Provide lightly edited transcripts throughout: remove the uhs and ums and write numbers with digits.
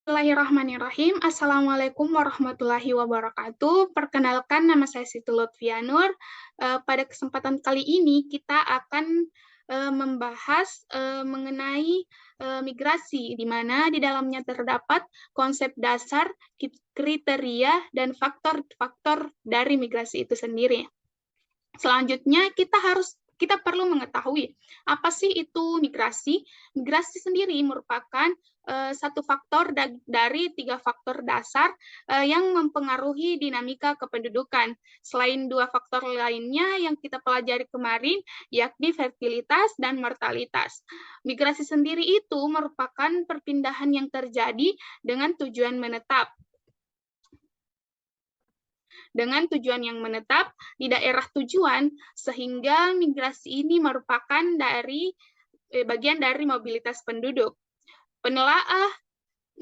Bismillahirrahmanirrahim. Assalamualaikum warahmatullahi wabarakatuh. Perkenalkan, nama saya Siti Lutfianur. Pada kesempatan kali ini kita akan membahas mengenai migrasi, di mana di dalamnya terdapat konsep dasar, kriteria, dan faktor-faktor dari migrasi itu sendiri. Selanjutnya kita perlu mengetahui apa sih itu migrasi. Migrasi sendiri merupakan satu faktor dari tiga faktor dasar yang mempengaruhi dinamika kependudukan. Selain dua faktor lainnya yang kita pelajari kemarin, yakni fertilitas dan mortalitas. Migrasi sendiri itu merupakan perpindahan yang terjadi dengan tujuan menetap yang menetap di daerah tujuan, sehingga migrasi ini merupakan bagian dari mobilitas penduduk. Penelaah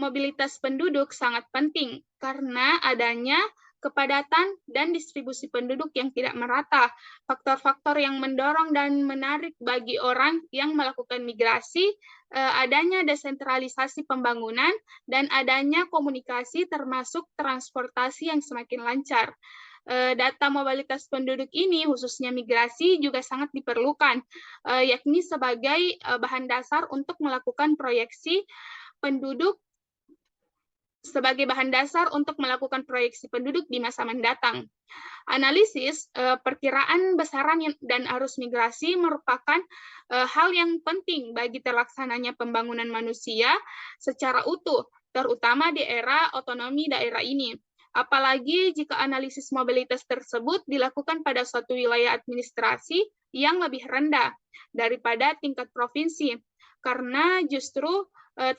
mobilitas penduduk sangat penting karena adanya kepadatan dan distribusi penduduk yang tidak merata. Faktor-faktor yang mendorong dan menarik bagi orang yang melakukan migrasi, adanya desentralisasi pembangunan, dan adanya komunikasi termasuk transportasi yang semakin lancar. Data mobilitas penduduk ini, khususnya migrasi, juga sangat diperlukan, yakni sebagai bahan dasar untuk melakukan proyeksi penduduk di masa mendatang. Analisis perkiraan besaran dan arus migrasi merupakan hal yang penting bagi terlaksananya pembangunan manusia secara utuh, terutama di era otonomi daerah ini. Apalagi jika analisis mobilitas tersebut dilakukan pada suatu wilayah administrasi yang lebih rendah daripada tingkat provinsi, karena justru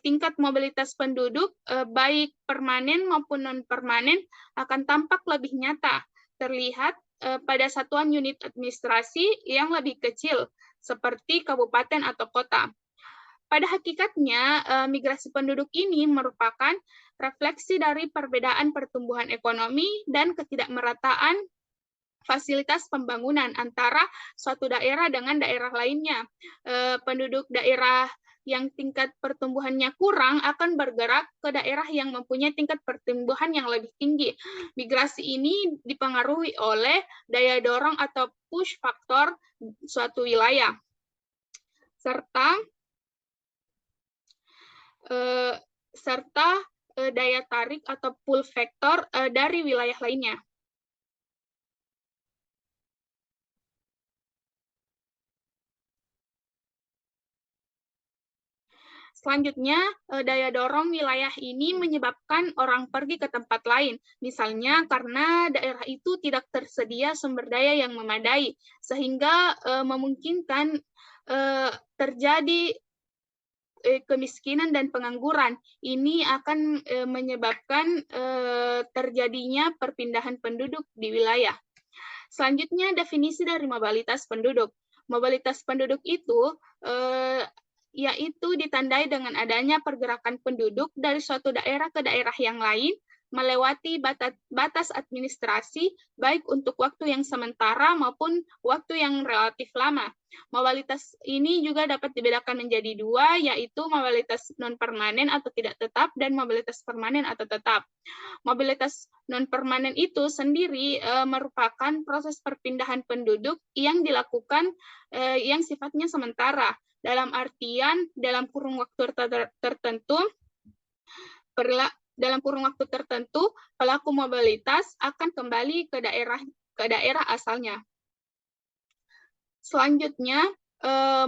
tingkat mobilitas penduduk, baik permanen maupun non-permanen, akan tampak lebih nyata, terlihat pada satuan unit administrasi yang lebih kecil, seperti kabupaten atau kota. Pada hakikatnya, migrasi penduduk ini merupakan refleksi dari perbedaan pertumbuhan ekonomi dan ketidakmerataan fasilitas pembangunan antara suatu daerah dengan daerah lainnya. Penduduk daerah yang tingkat pertumbuhannya kurang akan bergerak ke daerah yang mempunyai tingkat pertumbuhan yang lebih tinggi. Migrasi ini dipengaruhi oleh daya dorong atau push faktor suatu wilayah, serta daya tarik atau pull factor dari wilayah lainnya. Selanjutnya, daya dorong wilayah ini menyebabkan orang pergi ke tempat lain, misalnya karena daerah itu tidak tersedia sumber daya yang memadai, sehingga memungkinkan terjadi kemiskinan dan pengangguran. Ini akan menyebabkan terjadinya perpindahan penduduk di wilayah. Selanjutnya, definisi dari mobilitas penduduk. Mobilitas penduduk itu yaitu ditandai dengan adanya pergerakan penduduk dari suatu daerah ke daerah yang lain, melewati batas administrasi, baik untuk waktu yang sementara maupun waktu yang relatif lama. Mobilitas ini juga dapat dibedakan menjadi dua, yaitu mobilitas non-permanen atau tidak tetap, dan mobilitas permanen atau tetap. Mobilitas non-permanen itu sendiri merupakan proses perpindahan penduduk yang dilakukan yang sifatnya sementara, dalam artian dalam kurun waktu tertentu pelaku mobilitas akan kembali ke daerah asalnya. Selanjutnya,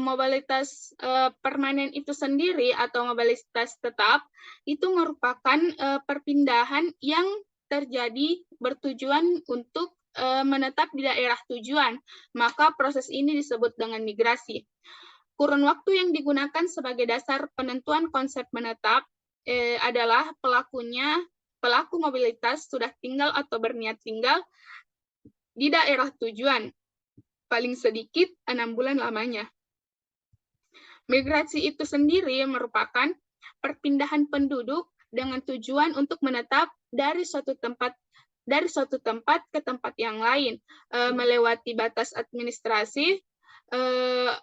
mobilitas permanen itu sendiri atau mobilitas tetap itu merupakan perpindahan yang terjadi bertujuan untuk menetap di daerah tujuan. Maka proses ini disebut dengan migrasi. Kurun waktu yang digunakan sebagai dasar penentuan konsep menetap adalah pelaku mobilitas sudah tinggal atau berniat tinggal di daerah tujuan, paling sedikit 6 bulan lamanya. Migrasi itu sendiri merupakan perpindahan penduduk dengan tujuan untuk menetap dari suatu tempat ke tempat yang lain, melewati batas administrasi,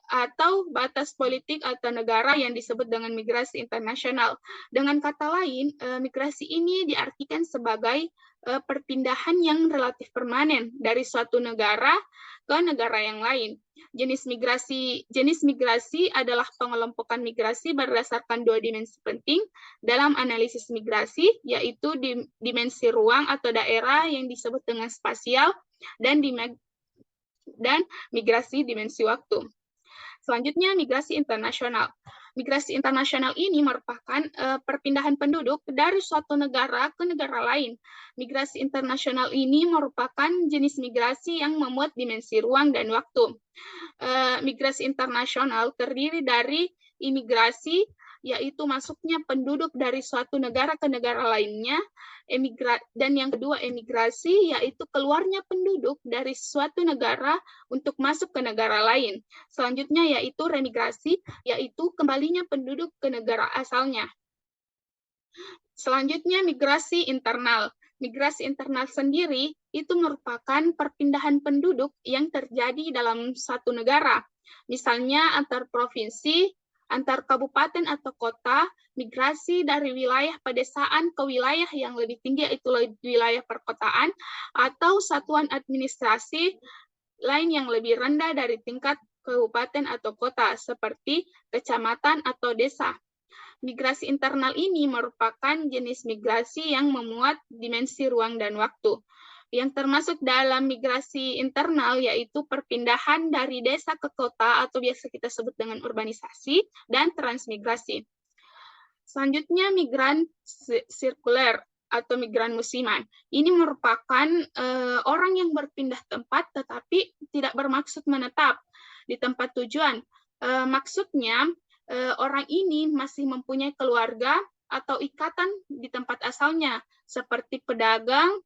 atau batas politik atau negara yang disebut dengan migrasi internasional. Dengan kata lain, migrasi ini diartikan sebagai perpindahan yang relatif permanen dari suatu negara ke negara yang lain. Jenis migrasi adalah pengelompokan migrasi berdasarkan dua dimensi penting dalam analisis migrasi, yaitu dimensi ruang atau daerah yang disebut dengan spasial dan migrasi dimensi waktu. Selanjutnya, migrasi internasional. Migrasi internasional ini merupakan perpindahan penduduk dari suatu negara ke negara lain. Migrasi internasional ini merupakan jenis migrasi yang memuat dimensi ruang dan waktu. Migrasi internasional terdiri dari imigrasi, yaitu masuknya penduduk dari suatu negara ke negara lainnya, dan yang kedua emigrasi, yaitu keluarnya penduduk dari suatu negara untuk masuk ke negara lain. Selanjutnya yaitu remigrasi, yaitu kembalinya penduduk ke negara asalnya. Selanjutnya migrasi internal. Migrasi internal sendiri itu merupakan perpindahan penduduk yang terjadi dalam satu negara. Misalnya antar provinsi, antar kabupaten atau kota, migrasi dari wilayah pedesaan ke wilayah yang lebih tinggi, yaitu wilayah perkotaan, atau satuan administrasi lain yang lebih rendah dari tingkat kabupaten atau kota, seperti kecamatan atau desa. Migrasi internal ini merupakan jenis migrasi yang memuat dimensi ruang dan waktu. Yang termasuk dalam migrasi internal yaitu perpindahan dari desa ke kota atau biasa kita sebut dengan urbanisasi dan transmigrasi. Selanjutnya migran sirkuler atau migran musiman. Ini merupakan orang yang berpindah tempat tetapi tidak bermaksud menetap di tempat tujuan. Maksudnya orang ini masih mempunyai keluarga atau ikatan di tempat asalnya seperti pedagang,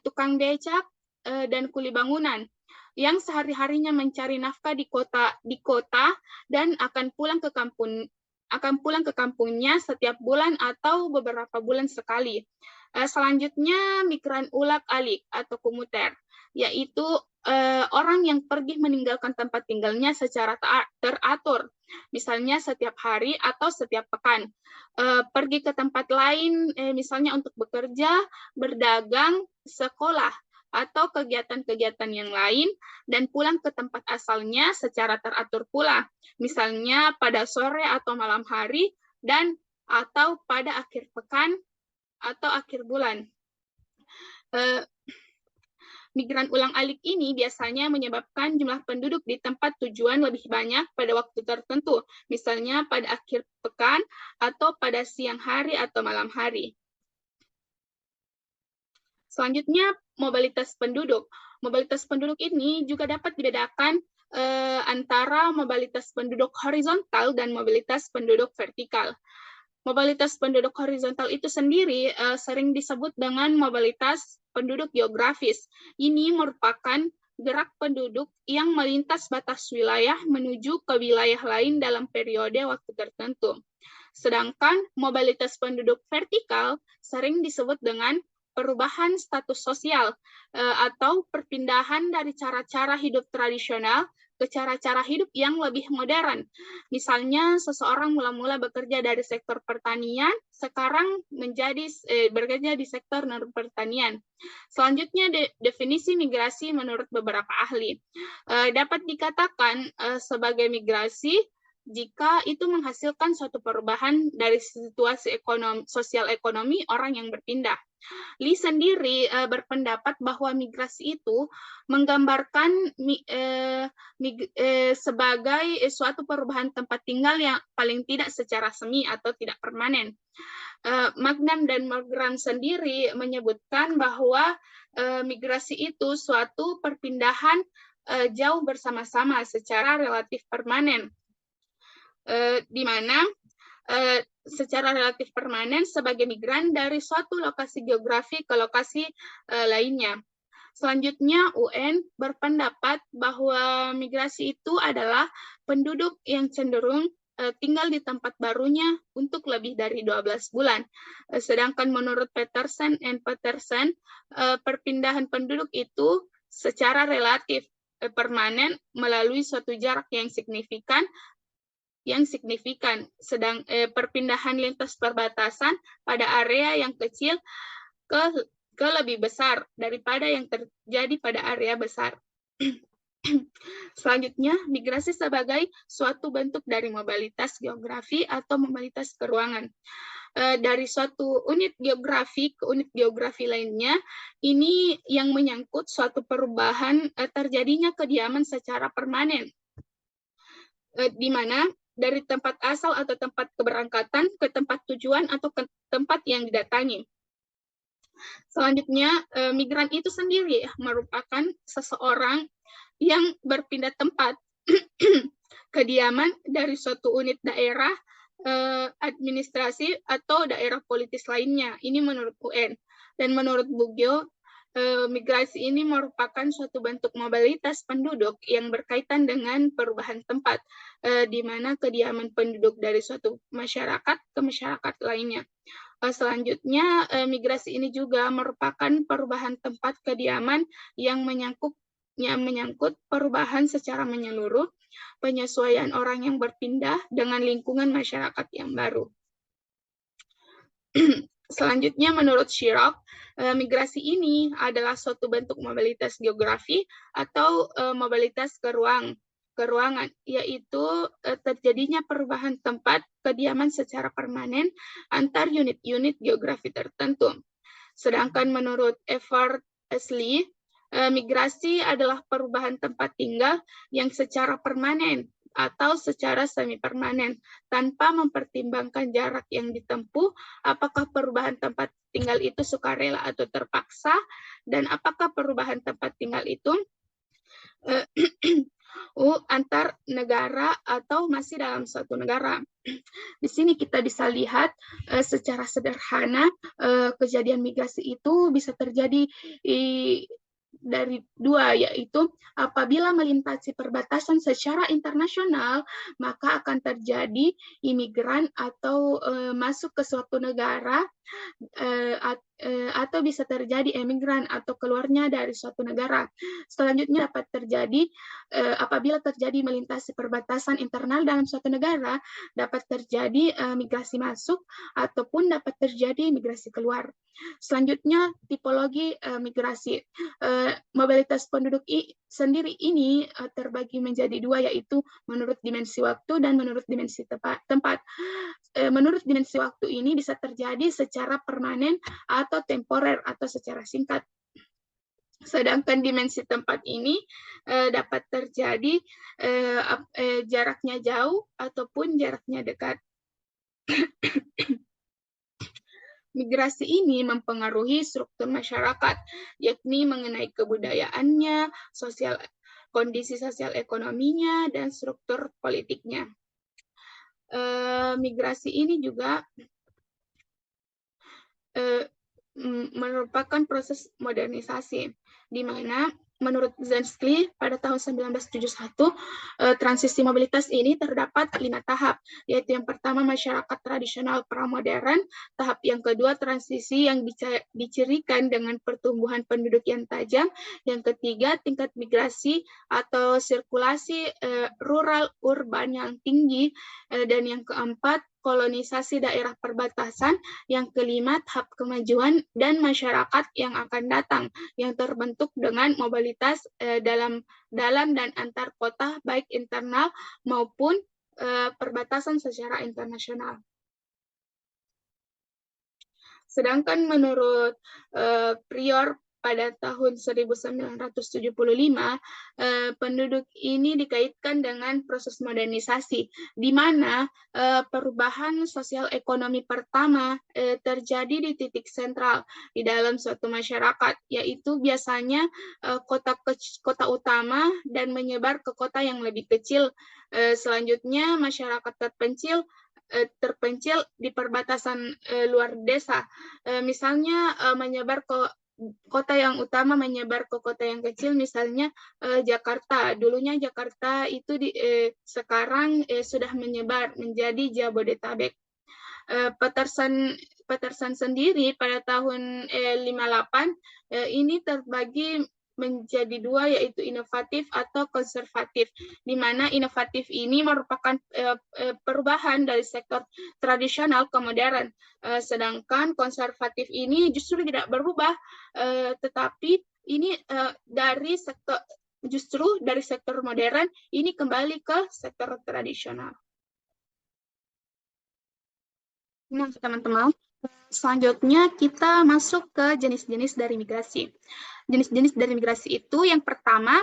tukang becak, dan kuli bangunan yang sehari-harinya mencari nafkah di kota dan akan pulang ke kampungnya setiap bulan atau beberapa bulan sekali. Selanjutnya migran ulak-alik atau komuter, yaitu orang yang pergi meninggalkan tempat tinggalnya secara teratur, misalnya setiap hari atau setiap pekan. Pergi ke tempat lain, misalnya untuk bekerja, berdagang, sekolah, atau kegiatan-kegiatan yang lain, dan pulang ke tempat asalnya secara teratur pula, misalnya pada sore atau malam hari, dan atau pada akhir pekan atau akhir bulan. Migran ulang-alik ini biasanya menyebabkan jumlah penduduk di tempat tujuan lebih banyak pada waktu tertentu, misalnya pada akhir pekan atau pada siang hari atau malam hari. Selanjutnya, mobilitas penduduk. Mobilitas penduduk ini juga dapat dibedakan antara mobilitas penduduk horizontal dan mobilitas penduduk vertikal. Mobilitas penduduk horizontal itu sendiri sering disebut dengan mobilitas penduduk geografis. Ini merupakan gerak penduduk yang melintas batas wilayah menuju ke wilayah lain dalam periode waktu tertentu. Sedangkan mobilitas penduduk vertikal sering disebut dengan perubahan status sosial atau perpindahan dari cara-cara hidup tradisional ke cara-cara hidup yang lebih modern. Misalnya, seseorang mula-mula bekerja dari sektor pertanian, sekarang bekerja di sektor non-pertanian. Selanjutnya, definisi migrasi menurut beberapa ahli. Dapat dikatakan sebagai migrasi jika itu menghasilkan suatu perubahan dari situasi sosial ekonomi orang yang berpindah. Lee sendiri berpendapat bahwa migrasi itu menggambarkan sebagai suatu perubahan tempat tinggal yang paling tidak secara semi atau tidak permanen. Magnam dan Morgan sendiri menyebutkan bahwa migrasi itu suatu perpindahan jauh bersama-sama secara relatif permanen, di mana secara relatif permanen sebagai migran dari suatu lokasi geografi ke lokasi lainnya. Selanjutnya, UN berpendapat bahwa migrasi itu adalah penduduk yang cenderung tinggal di tempat barunya untuk lebih dari 12 bulan. Sedangkan menurut Peterson, perpindahan penduduk itu secara relatif permanen melalui suatu jarak yang signifikan. Perpindahan lintas perbatasan pada area yang kecil ke lebih besar daripada yang terjadi pada area besar. Selanjutnya, migrasi sebagai suatu bentuk dari mobilitas geografi atau mobilitas keruangan. Dari suatu unit geografi ke unit geografi lainnya, ini yang menyangkut suatu perubahan terjadinya kediaman secara permanen, di mana dari tempat asal atau tempat keberangkatan ke tempat tujuan atau ke tempat yang didatangi. Selanjutnya, migran itu sendiri merupakan seseorang yang berpindah tempat kediaman dari suatu unit daerah, administrasi, atau daerah politis lainnya. Ini menurut UN. Dan menurut Bugio, migrasi ini merupakan suatu bentuk mobilitas penduduk yang berkaitan dengan perubahan tempat, di mana kediaman penduduk dari suatu masyarakat ke masyarakat lainnya. Selanjutnya, migrasi ini juga merupakan perubahan tempat kediaman yang menyangkut perubahan secara menyeluruh, penyesuaian orang yang berpindah dengan lingkungan masyarakat yang baru. Selanjutnya, menurut Shirok, migrasi ini adalah suatu bentuk mobilitas geografi atau mobilitas keruangan, yaitu terjadinya perubahan tempat kediaman secara permanen antar unit-unit geografi tertentu. Sedangkan menurut Everett Ashley, migrasi adalah perubahan tempat tinggal yang secara permanen atau secara semi-permanen, tanpa mempertimbangkan jarak yang ditempuh, apakah perubahan tempat tinggal itu sukarela atau terpaksa, dan apakah perubahan tempat tinggal itu antar negara atau masih dalam suatu negara. Di sini kita bisa lihat secara sederhana kejadian migrasi itu bisa terjadi dari dua, yaitu apabila melintasi perbatasan secara internasional, maka akan terjadi imigran atau masuk ke suatu negara, atau bisa terjadi emigran atau keluarnya dari suatu negara. Selanjutnya dapat terjadi apabila terjadi melintasi perbatasan internal dalam suatu negara, dapat terjadi migrasi masuk ataupun dapat terjadi migrasi keluar. Selanjutnya, tipologi migrasi. Mobilitas penduduk sendiri ini terbagi menjadi dua, yaitu menurut dimensi waktu dan menurut dimensi tempat. Menurut dimensi waktu ini bisa terjadi secara permanen atau temporer atau secara singkat. Sedangkan dimensi tempat ini dapat terjadi jaraknya jauh ataupun jaraknya dekat. Migrasi ini mempengaruhi struktur masyarakat, yakni mengenai kebudayaannya, kondisi sosial ekonominya, dan struktur politiknya. Migrasi ini juga merupakan proses modernisasi, di mana menurut Zensky pada tahun 1971, transisi mobilitas ini terdapat 5 tahap, yaitu yang pertama masyarakat tradisional pramodern, tahap yang kedua transisi yang dicirikan dengan pertumbuhan penduduk yang tajam, yang ketiga tingkat migrasi atau sirkulasi rural urban yang tinggi, dan yang keempat kolonisasi daerah perbatasan, yang kelima tahap kemajuan dan masyarakat yang akan datang, yang terbentuk dengan mobilitas dalam dan antar kota, baik internal maupun perbatasan secara internasional. Sedangkan menurut Prior pada tahun 1975, penduduk ini dikaitkan dengan proses modernisasi, di mana perubahan sosial ekonomi pertama terjadi di titik sentral di dalam suatu masyarakat, yaitu biasanya kota utama dan menyebar ke kota yang lebih kecil. Selanjutnya masyarakat terpencil di perbatasan luar desa, misalnya menyebar ke kota yang utama, menyebar ke kota yang kecil, misalnya Jakarta. Dulunya Jakarta itu sekarang sudah menyebar menjadi Jabodetabek. Peterson sendiri pada tahun 58 ini terbagi menjadi dua, yaitu inovatif atau konservatif, di mana inovatif ini merupakan perubahan dari sektor tradisional ke modern, sedangkan konservatif ini justru tidak berubah, tetapi ini justru dari sektor modern ini kembali ke sektor tradisional. Nah, teman-teman, selanjutnya kita masuk ke jenis-jenis dari migrasi. Jenis-jenis dari migrasi itu yang pertama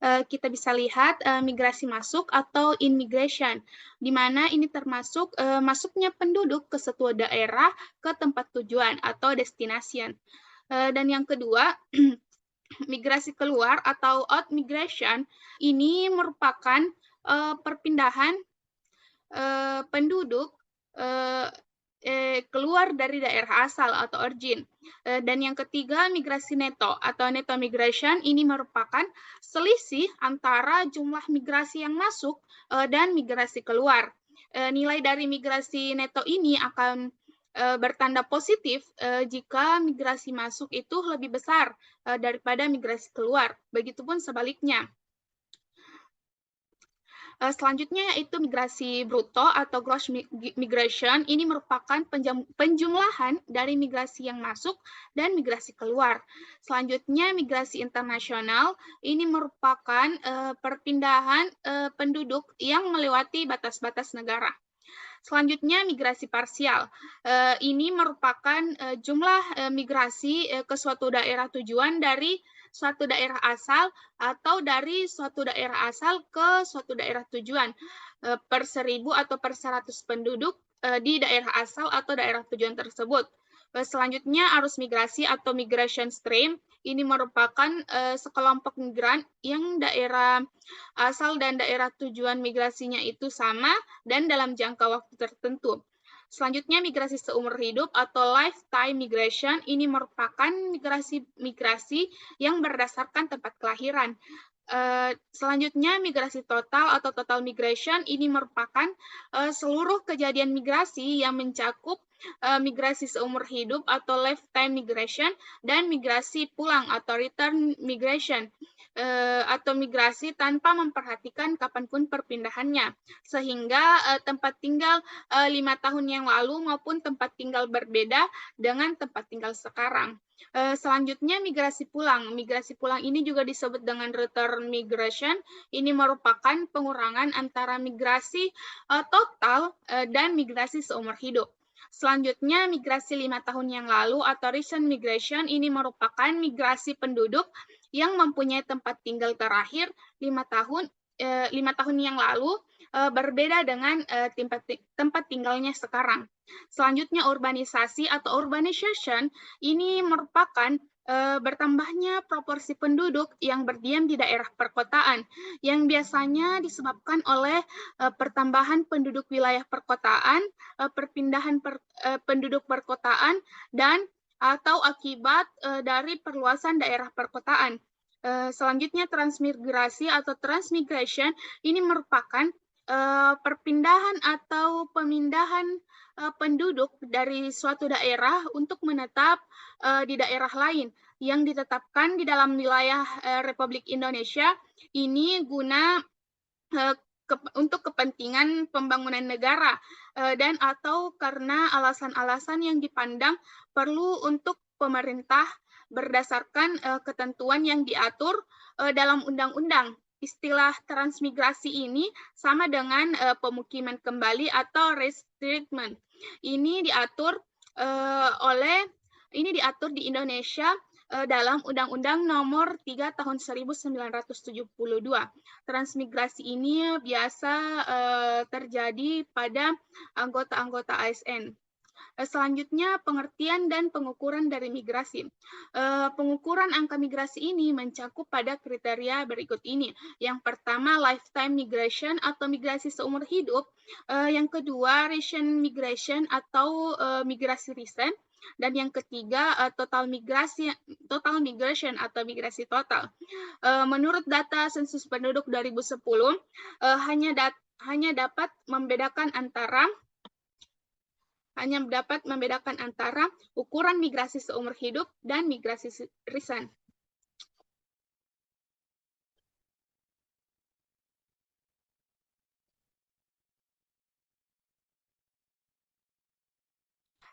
kita bisa lihat migrasi masuk atau in-migration, di mana ini termasuk masuknya penduduk ke suatu daerah ke tempat tujuan atau destination. Dan yang kedua, migrasi keluar atau out-migration, ini merupakan perpindahan penduduk keluar dari daerah asal atau origin. Dan yang ketiga, migrasi neto atau neto migration, ini merupakan selisih antara jumlah migrasi yang masuk dan migrasi keluar. Nilai dari migrasi neto ini akan bertanda positif jika migrasi masuk itu lebih besar daripada migrasi keluar. Begitupun sebaliknya. Selanjutnya yaitu migrasi bruto atau gross migration. Ini merupakan penjumlahan dari migrasi yang masuk dan migrasi keluar. Selanjutnya migrasi internasional. Ini merupakan perpindahan penduduk yang melewati batas-batas negara. Selanjutnya migrasi parsial. Ini merupakan jumlah migrasi ke suatu daerah tujuan dari suatu daerah asal atau dari suatu daerah asal ke suatu daerah tujuan per 1000 atau per 100 penduduk di daerah asal atau daerah tujuan tersebut. Selanjutnya arus migrasi atau migration stream. Ini merupakan sekelompok migran yang daerah asal dan daerah tujuan migrasinya itu sama dan dalam jangka waktu tertentu. Selanjutnya migrasi seumur hidup atau lifetime migration, ini merupakan migrasi yang berdasarkan tempat kelahiran. Selanjutnya migrasi total atau total migration, ini merupakan seluruh kejadian migrasi yang mencakup migrasi seumur hidup atau lifetime migration dan migrasi pulang atau return migration. Atau migrasi tanpa memperhatikan kapanpun perpindahannya, sehingga tempat tinggal 5 tahun yang lalu maupun tempat tinggal berbeda dengan tempat tinggal sekarang. Selanjutnya migrasi pulang. Migrasi pulang ini juga disebut dengan return migration. Ini merupakan pengurangan antara migrasi total dan migrasi seumur hidup. Selanjutnya migrasi 5 tahun yang lalu atau recent migration, ini merupakan migrasi penduduk yang mempunyai tempat tinggal terakhir 5 tahun yang lalu berbeda dengan tempat tinggalnya sekarang. Selanjutnya urbanisasi atau urbanization, ini merupakan bertambahnya proporsi penduduk yang berdiam di daerah perkotaan yang biasanya disebabkan oleh pertambahan penduduk wilayah perkotaan, perpindahan penduduk perkotaan, dan atau akibat dari perluasan daerah perkotaan. Selanjutnya transmigrasi atau transmigration, ini merupakan perpindahan atau pemindahan penduduk dari suatu daerah untuk menetap di daerah lain yang ditetapkan di dalam wilayah Republik Indonesia, ini guna untuk kepentingan pembangunan negara dan atau karena alasan-alasan yang dipandang perlu untuk pemerintah berdasarkan ketentuan yang diatur dalam undang-undang. Istilah transmigrasi ini sama dengan pemukiman kembali atau resettlement. Ini diatur di Indonesia dalam Undang-Undang Nomor 3 Tahun 1972. Transmigrasi ini biasa terjadi pada anggota-anggota ASN. Selanjutnya, pengertian dan pengukuran dari migrasi. Pengukuran angka migrasi ini mencakup pada kriteria berikut ini. Yang pertama, lifetime migration atau migrasi seumur hidup. Yang kedua, recent migration atau migrasi recent. Dan yang ketiga, total migration atau migrasi total. Menurut data sensus penduduk 2010, hanya dapat membedakan antara ukuran migrasi seumur hidup dan migrasi recent.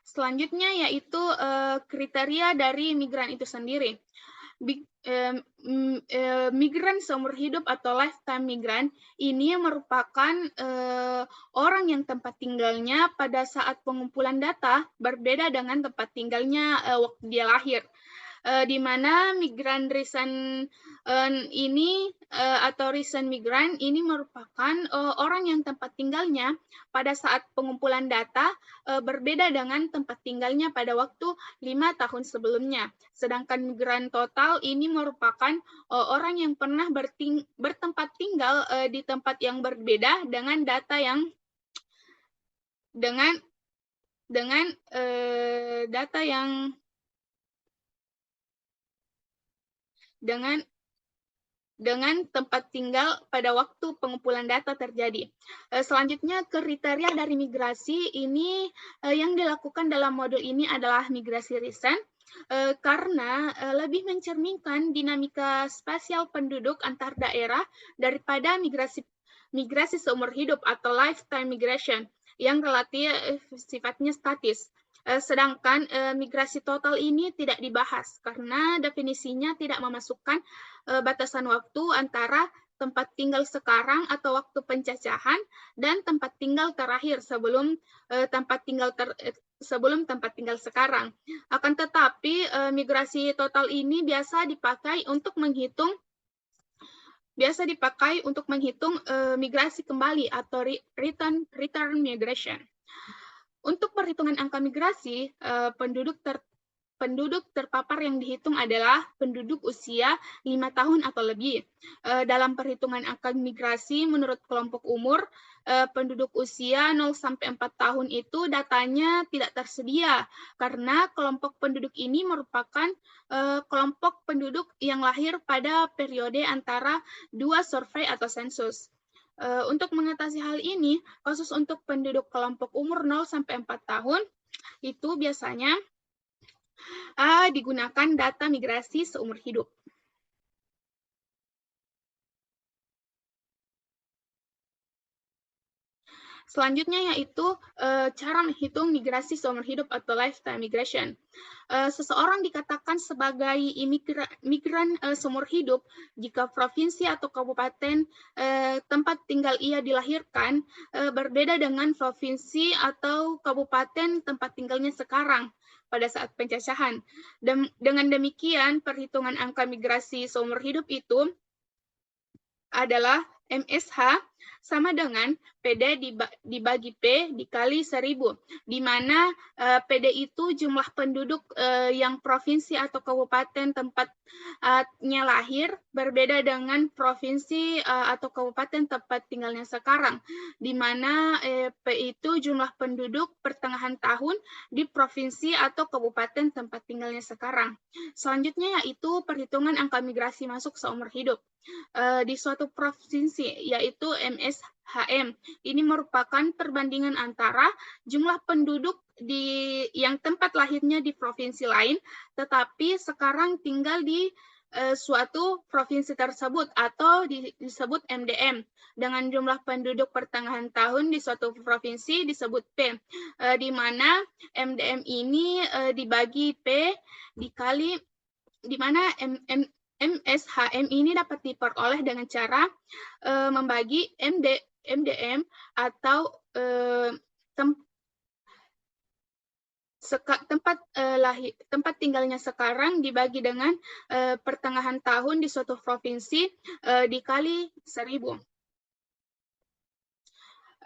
Selanjutnya yaitu kriteria dari migran itu sendiri. Migran seumur hidup atau lifetime migran ini merupakan orang yang tempat tinggalnya pada saat pengumpulan data berbeda dengan tempat tinggalnya waktu dia lahir. Di mana migran recent ini atau recent migran ini merupakan orang yang tempat tinggalnya pada saat pengumpulan data berbeda dengan tempat tinggalnya pada waktu 5 tahun sebelumnya. Sedangkan migran total ini merupakan orang yang pernah bertempat tinggal di tempat yang berbeda dengan data yang dengan data yang dengan tempat tinggal pada waktu pengumpulan data terjadi. Selanjutnya, kriteria dari migrasi ini yang dilakukan dalam modul ini adalah migrasi recent, karena lebih mencerminkan dinamika spasial penduduk antar daerah daripada migrasi seumur hidup atau lifetime migration yang relatif sifatnya statis. Sedangkan migrasi total ini tidak dibahas karena definisinya tidak memasukkan batasan waktu antara tempat tinggal sekarang atau waktu pencacahan dan tempat tinggal terakhir sebelum tempat tinggal sekarang. Akan tetapi migrasi total ini biasa dipakai untuk menghitung migrasi kembali atau return migration. Untuk perhitungan angka migrasi, penduduk terpapar yang dihitung adalah penduduk usia 5 tahun atau lebih. Dalam perhitungan angka migrasi menurut kelompok umur, penduduk usia 0-4 tahun itu datanya tidak tersedia karena kelompok penduduk ini merupakan kelompok penduduk yang lahir pada periode antara 2 survei atau sensus. Untuk mengatasi hal ini, khusus untuk penduduk kelompok umur 0-4 tahun, itu biasanya digunakan data migrasi seumur hidup. Selanjutnya yaitu cara menghitung migrasi seumur hidup atau lifetime migration. Seseorang dikatakan sebagai migran seumur hidup jika provinsi atau kabupaten tempat tinggal ia dilahirkan berbeda dengan provinsi atau kabupaten tempat tinggalnya sekarang pada saat pencacahan. Dengan demikian, perhitungan angka migrasi seumur hidup itu adalah MSH sama dengan PD dibagi P dikali 1000, di mana PD itu jumlah penduduk yang provinsi atau kabupaten tempatnya lahir berbeda dengan provinsi atau kabupaten tempat tinggalnya sekarang, di mana P itu jumlah penduduk pertengahan tahun di provinsi atau kabupaten tempat tinggalnya sekarang. Selanjutnya yaitu perhitungan angka migrasi masuk seumur hidup. Di suatu provinsi, yaitu MSHM. Ini merupakan perbandingan antara jumlah penduduk yang tempat lahirnya di provinsi lain, tetapi sekarang tinggal di suatu provinsi tersebut atau disebut MDM. Dengan jumlah penduduk pertengahan tahun di suatu provinsi disebut P, di mana MDM ini dibagi P dikali, di mana MSHM ini dapat diperoleh dengan cara membagi MDM atau tempat tinggalnya sekarang dibagi dengan pertengahan tahun di suatu provinsi dikali 1000.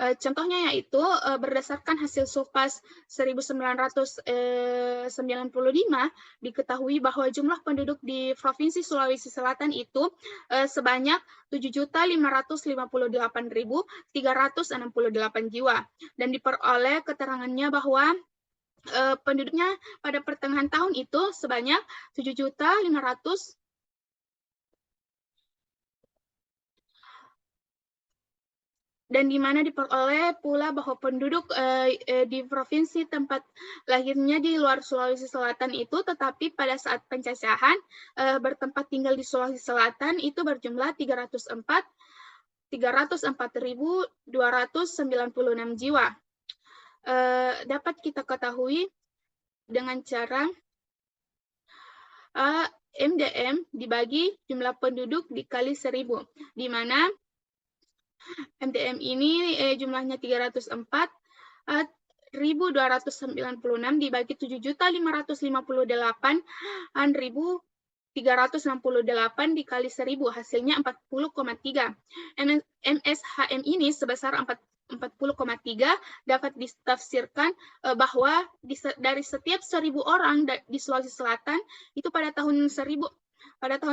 Contohnya yaitu berdasarkan hasil SUPAS 1995 diketahui bahwa jumlah penduduk di Provinsi Sulawesi Selatan itu sebanyak 7.558.368 jiwa, dan diperoleh keterangannya bahwa penduduknya pada pertengahan tahun itu sebanyak 7.500.000, dan di mana diperoleh pula bahwa penduduk di provinsi tempat lahirnya di luar Sulawesi Selatan itu, tetapi pada saat pencacahan bertempat tinggal di Sulawesi Selatan itu berjumlah 304.296 jiwa. Dapat kita ketahui dengan cara MDM dibagi jumlah penduduk dikali 1000, di mana MDM ini jumlahnya 304, 1.296 dibagi 7.558.368 dikali 1000, hasilnya 40,3. MSHM ini sebesar 40,3 dapat ditafsirkan bahwa dari setiap 1.000 orang di Sulawesi Selatan itu pada tahun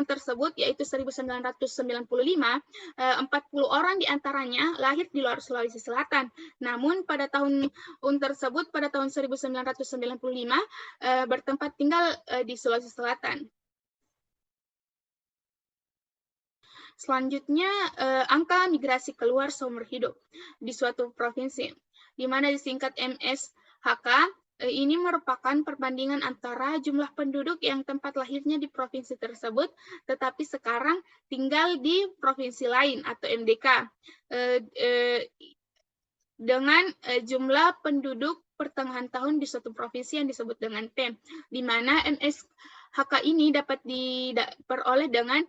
tersebut, yaitu 1995, 40 orang diantaranya lahir di luar Sulawesi Selatan. Namun pada tahun tersebut, pada tahun 1995, bertempat tinggal di Sulawesi Selatan. Selanjutnya, angka migrasi keluar seumur hidup di suatu provinsi, di mana disingkat MSHK. Ini merupakan perbandingan antara jumlah penduduk yang tempat lahirnya di provinsi tersebut, tetapi sekarang tinggal di provinsi lain atau MDK, dengan jumlah penduduk pertengahan tahun di suatu provinsi yang disebut dengan P, di mana MSHK ini dapat diperoleh dengan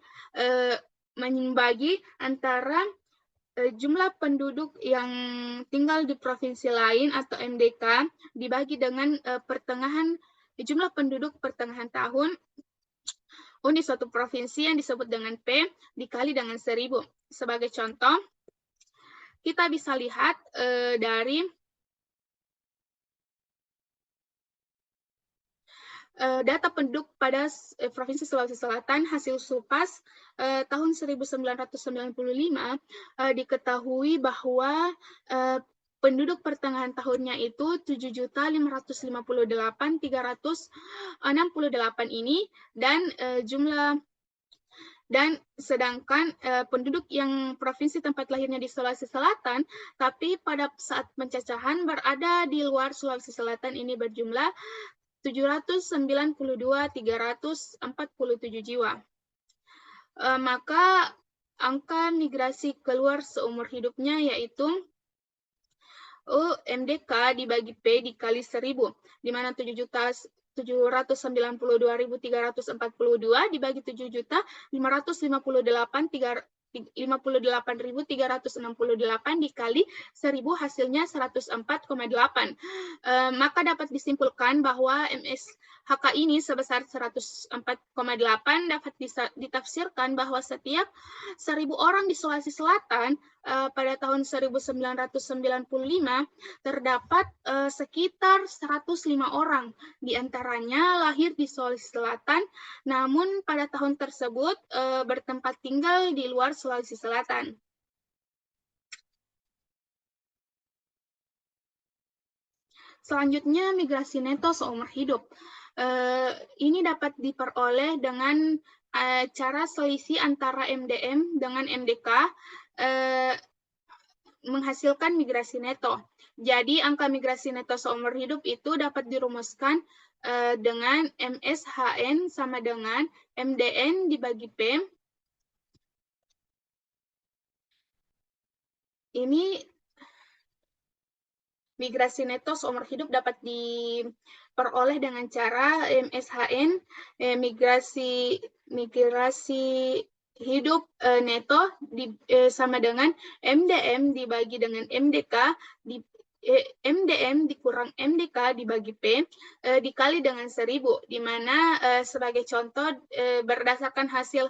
membagi antara jumlah penduduk yang tinggal di provinsi lain atau MDK dibagi dengan jumlah penduduk pertengahan tahun di suatu provinsi yang disebut dengan P dikali dengan 1000. Sebagai contoh, kita bisa lihat dari data penduduk pada Provinsi Sulawesi Selatan hasil SUPAS tahun 1995, diketahui bahwa penduduk pertengahan tahunnya itu 7.558.368 ini, dan sedangkan penduduk yang provinsi tempat lahirnya di Sulawesi Selatan, tapi pada saat pencacahan berada di luar Sulawesi Selatan ini berjumlah 792.347 jiwa. Maka angka migrasi keluar seumur hidupnya yaitu MDK dibagi P dikali 1000, di mana 7.792.342 dibagi 7.558.368 dikali 1000, hasilnya 104,8. Maka dapat disimpulkan bahwa MSHK ini sebesar 104,8 dapat ditafsirkan bahwa setiap 1.000 orang di Sulawesi Selatan pada tahun 1995 terdapat sekitar 105 orang, diantaranya lahir di Sulawesi Selatan, namun pada tahun tersebut bertempat tinggal di luar Sulawesi Selatan. Selanjutnya, migrasi neto seumur hidup. Ini dapat diperoleh dengan cara selisih antara MDM dengan MDK menghasilkan migrasi neto. Jadi, angka migrasi neto seumur hidup itu dapat dirumuskan dengan MSHN sama dengan MDN dibagi P. Ini migrasi neto seumur hidup dapat diperoleh dengan cara MSHN, migrasi hidup neto sama dengan MDM dibagi dengan MDK, MDM dikurang MDK dibagi P dikali dengan 1000, di mana sebagai contoh berdasarkan hasil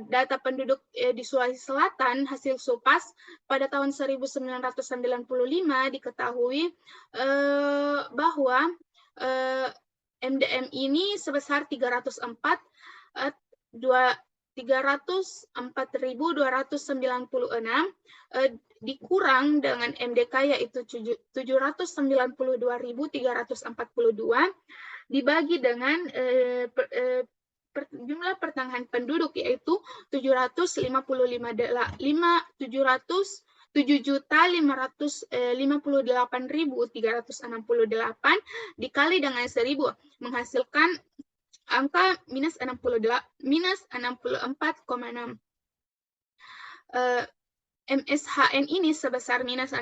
data penduduk di Sulawesi Selatan, hasil SUPAS pada tahun 1995 diketahui bahwa MDM ini sebesar 304.296 dikurang dengan MDK yaitu 792.342 dibagi dengan jumlah pertengahan penduduk yaitu 7.558.368 dikali dengan 1000 menghasilkan angka minus 64,6. MSHN ini sebesar minus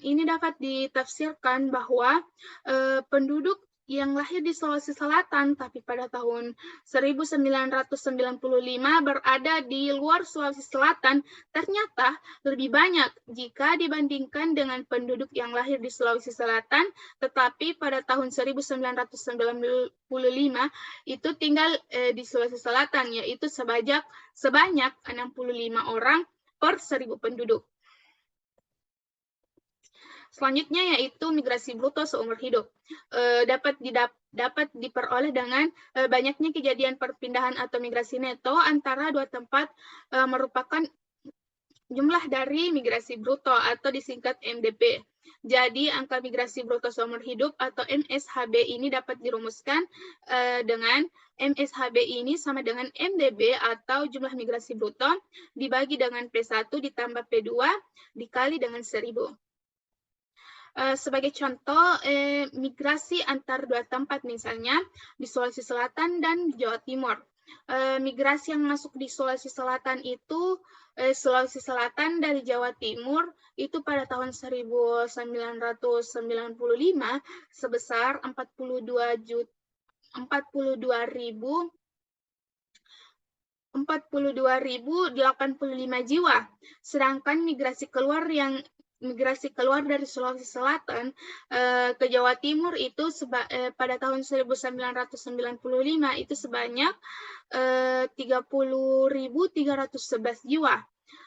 ini dapat ditafsirkan bahwa penduduk yang lahir di Sulawesi Selatan tapi pada tahun 1995 berada di luar Sulawesi Selatan ternyata lebih banyak jika dibandingkan dengan penduduk yang lahir di Sulawesi Selatan tetapi pada tahun 1995 itu tinggal di Sulawesi Selatan, yaitu sebanyak 65 orang per 1.000 penduduk. Selanjutnya yaitu migrasi bruto seumur hidup. Dapat diperoleh dengan banyaknya kejadian perpindahan atau migrasi neto antara dua tempat merupakan jumlah dari migrasi bruto atau disingkat MDP. Jadi angka migrasi bruto seumur hidup atau MSHB ini dapat dirumuskan dengan MSHB ini sama dengan MDB atau jumlah migrasi bruto dibagi dengan P1 ditambah P2 dikali dengan 1.000. Sebagai contoh, migrasi antar dua tempat misalnya di Sulawesi Selatan dan Jawa Timur. Migrasi yang masuk di Sulawesi Selatan itu Sulawesi Selatan dari Jawa Timur itu pada tahun 1995 sebesar 42.085 jiwa. Sedangkan migrasi keluar dari Sulawesi Selatan ke Jawa Timur itu pada tahun 1995 itu sebanyak 30.311 jiwa.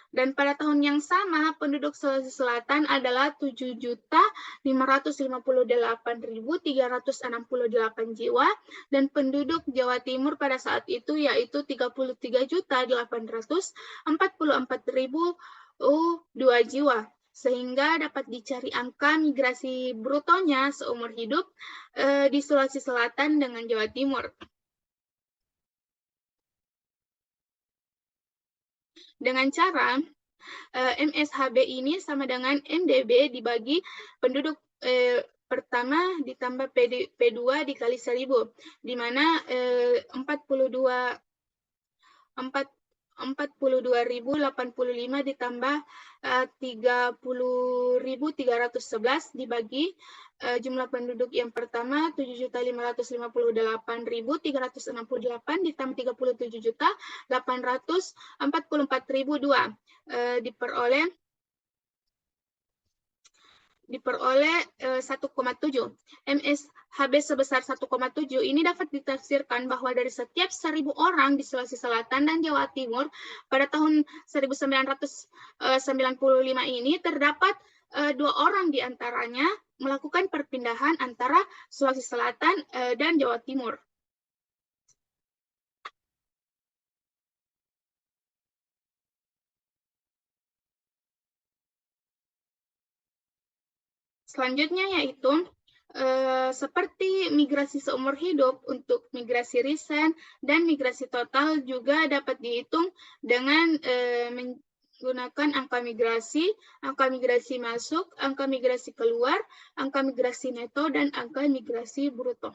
Dan pada tahun yang sama, penduduk Sulawesi Selatan adalah 7.558.368 jiwa, dan penduduk Jawa Timur pada saat itu yaitu 33.844.002 jiwa. Sehingga dapat dicari angka migrasi brutonya seumur hidup di Sulawesi Selatan dengan Jawa Timur. Dengan cara MSHB ini sama dengan MDB dibagi penduduk pertama ditambah P2 dikali 1.000, di mana 42.085 ditambah 30.311 dibagi jumlah penduduk yang pertama 7.558.368 ditambah 37.844.002 diperoleh 1,7. MSHB sebesar 1,7 ini dapat ditafsirkan bahwa dari setiap 1.000 orang di Sulawesi Selatan dan Jawa Timur pada tahun 1995 ini terdapat 2 orang di antaranya melakukan perpindahan antara Sulawesi Selatan dan Jawa Timur. Selanjutnya yaitu seperti migrasi seumur hidup, untuk migrasi recent dan migrasi total juga dapat dihitung dengan menggunakan angka migrasi masuk, angka migrasi keluar, angka migrasi neto, dan angka migrasi bruto.